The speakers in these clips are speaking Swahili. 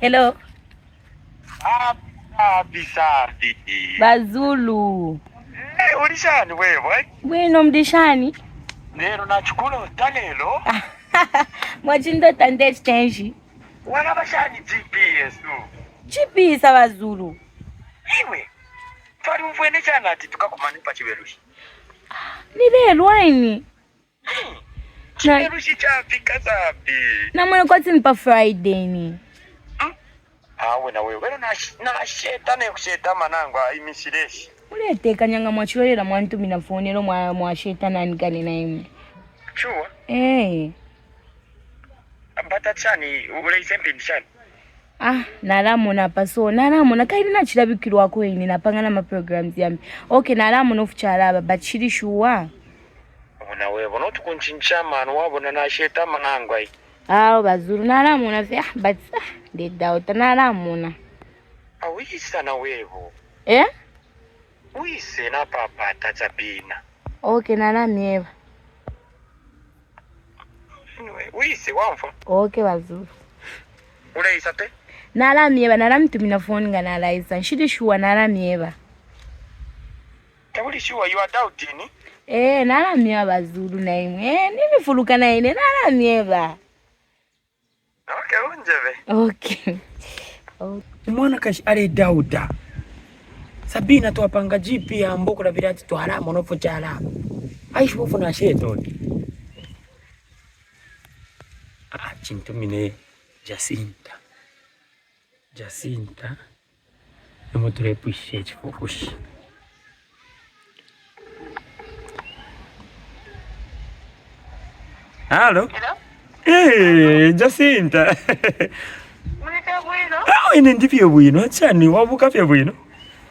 Hello. Bisafi. Bazulu. Ulishani wewe? Bwino mdishani? Lero nachukula utalelo. Mwachindo tande change. Wana bashani GPS tu. GPS abazulu. Iwe. Fari mvwene chana ati tukakumanipa chiberushi. Ni lelo waini. Chiberushi chafika sapi. Na mwana kwa tinipa Friday ni. Awe na wewe na shetane kusheta manangwa imishireshi. Ulete kanyanga mwachilera mwantu minafonero mwa shetana nikani na ime. Chua? Ambata chani ule isembe nishani. Naramona paso naramona kairi nachirabikirwa wako ini napangana ma programs yami. Okay naramona ofucharaba but shiri shuwa. Ona wewe no tukunchinchama no wabona na sheta manangwa yi. Bazuru naramona ve but the doubt naramona. Awisa na wewe. Uise na papa tachapina. Okay naramieva. Uise wamfa. Okay bazuru. Ule isate? Naramieva naramtumina phone nga nalaisa. Shiri shuwa naramieva. Uli sure you are doubting? Naramieva bazuru na imwe. Nimifuluka na ine naramieva. Okay, unjeve. Okay. Umwana kashi ale dauda. Sabina tuwapanga jipi ya mboko la virati tuharama unofo chalama. Aishi mofo na sheto. Chintumine Jacinta. Nemo turepuishe chifukushi. Hello? Hello? Jacinta. Mwika bwino? Ine ndivyo bwino. Chani wabuka vya bwino?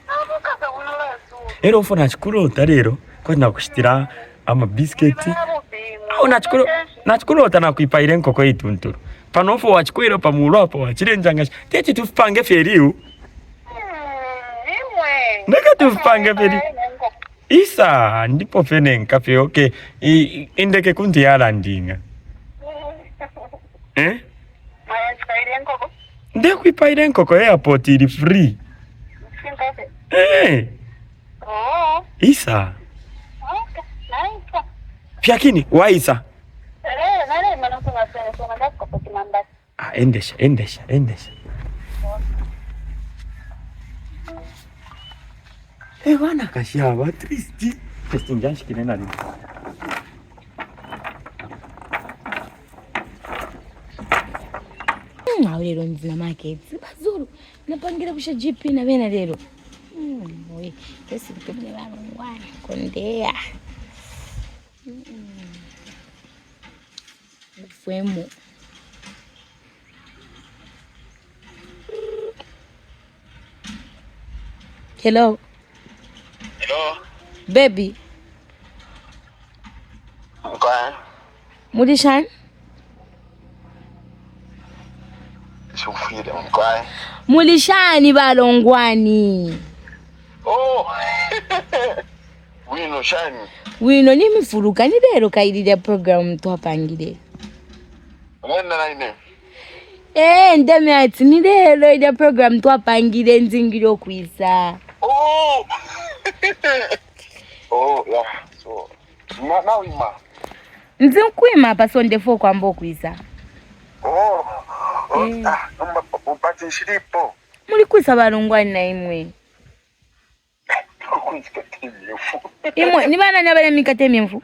Wabuka bwino lasu. Ero ufona chikulota lero. Kwa nakushitira ama bisketi. Nachikulota na kuipaire nkoko itunturu. Panofo wachikwero pamulopo wachirenjanga. Techi tufange feriu. Imwe. Ndaka tufange feriu. Isa ndipo fene nkafe okay. Indeke kunti yala ndinga. Mwachipaire nkoko? Nde kuipaire nkoko airport ili free. Isa. Nice. Pyakini waisa. Nale manasema sana ngako kwa kimambasi. Endesha. Wana kashaba tristi. Testinjanshi kinena ni. Lero nzina markets. Bazulu. Napangira kusha GP na bena lero. Oi, kesi kutumia barongwana kondea. Ufemo. Hello. Baby. Okay. Mudishan? Shufire mkwai. Mulishani balongwani. Wino shani. Wino nimifuruka ni lero kaidira program twapangire. Wenda na ine. Ndeme ati ni lero ida program twapangire nzingiro kwisa. Yeah. So now ima. Nzinkwima pa sonde 4 kwambo kwisa. Upati shiripo. Muli kwisa balongwani na imwe. Imwe ni bana nyabale mikate myemfu.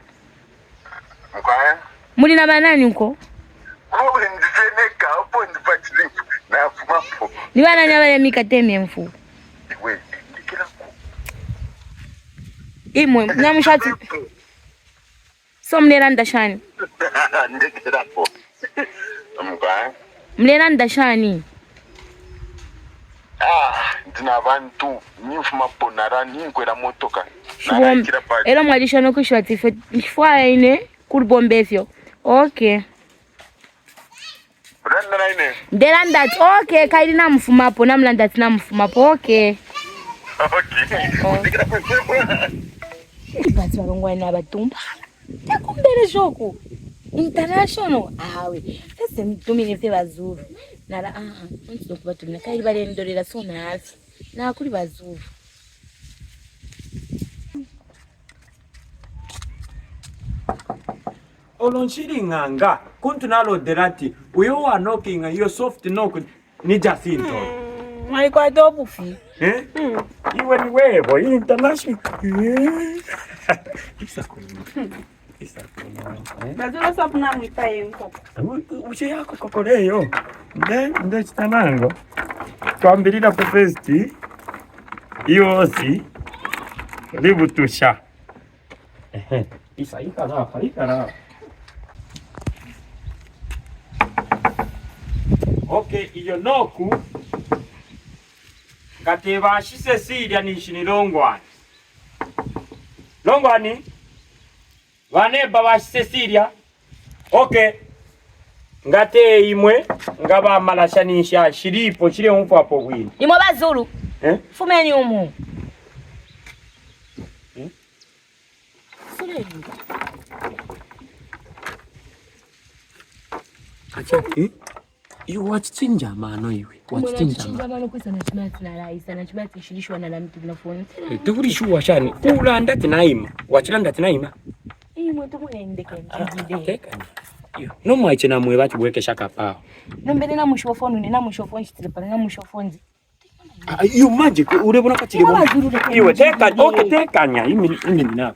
Mkwai. Muli na banani uko? Ndifeneka hapo ndipati lipo na fumapo. Ni bana nyabale mikate myemfu. Iwe ndikira ku. Imwe nyamushati. So mlera ndashani. Ndikira po. Mkwai. Mlera ndashani. Ndina abantu nyifuma ponara ninkwera motoka. Elo mwadisha no kushwati fwa ine kurbombefyo. Okay. Randa ine. Ndelanda okay kaili na mfumapo na mlanda tina mfumapo okay. Ndikira po. Ibati balongwani abatumba. Yakumbere joko. International. Sasa mtumine fe bazuru. nala nsizo kubatumira kaili balendolera so naafi nakuli bazuru olonchilinganga kuntu nalo derati uyo wa knocking yo soft knock ni Jacinto alikuwa dobufi iwe ni wewe international Bazula sapu na mwipaye mkoko. Uche yako kokoleyo. Nde chitanango. Twambirira ku festi. Yosi. Libutusha. Isa ikara. Okay, iyo noku. Kateba shise Cecilia nishini Longwani. Longwani. Vaneba ba Cecilia. Okay. Ngate imwe ngaba malashanisha shiripo chile umfu hapo bwini. Imwe bazulu. Fumeni umu. Sule. Acha you watch chinja mano iwe. Watch chinja mano kwesa na chimati na raisa na chimati shirishwa na mtu na phone. Tukuri shuwa shani. Ula ndati naima. Wachila ndati naima. Imwe tumwe ndeke njide. No mwache na mwe bati bweke shaka pao. Nombele na mushofoni ne na mushofoni chitipana na mushofoni. You magic urebona kachile bona. Iwe tekanya imi na.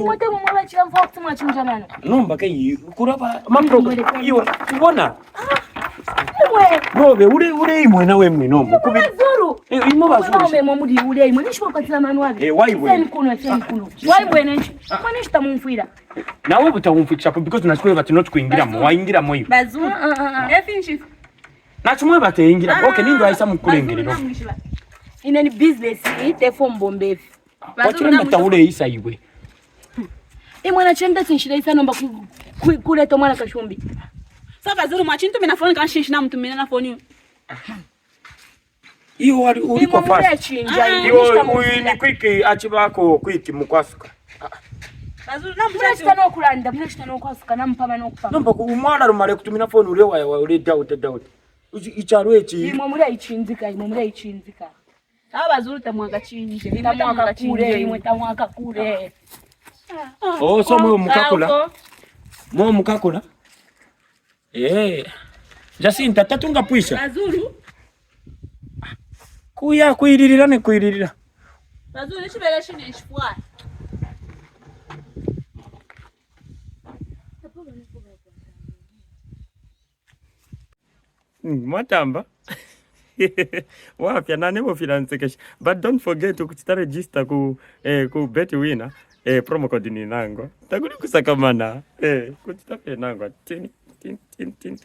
Wote mwe bachira mfokti mwachinja mano. Nomba kai kuraba mambo iwe tubona. Iwe. Nobe ure imwe nawe mwe nombo. Bazuru. Imwe bazuru. Nobe mumudi ule imwe nishwa kwatira manu wapi. Waiwe. Seni kuno. Waiwe nenchi. Kwani shitamumfuira. Nawe butamumfikisha because tunachukua bati not kuingira mo waingira mo iwe. Bazuru. Efinchi. Nachumwe bati ingira. Okay nindo aisa mukulengerero. Ine ni business ite fombo mbefi. Wachira ndata ule isa iwe. Imwe na chenda tinshira isa nomba kuleta mwana kashumbi. Sasa bazuru mwachintu mina phone kanshishi na mtu mina na phone. Iyo wali uri kwa fast. Iyo ni kwiki achibako kwiki mukwasuka. Bazuru na mshita no kulanda mshita no kwasuka na mpama no kupama. Nomba umwana rumare kutumina phone ule wa ule doubt. Icharo echi. Imwe muri ayichinzika. Sasa bazuru tamwaka chinje. Tamwaka kure imwe tamwaka kure. Oh so mwe mukakula. Mwe mukakula. Jacinta tatunga puisha. Bazuru. Kuiririra ne kuiririra. Bazuru chibele shine shfwa. Matamba. Wapya nane mo finance cash. But don't forget to register ku bet winner promo code ni nango. Taguli kusakamana. Kutitape nango. Tin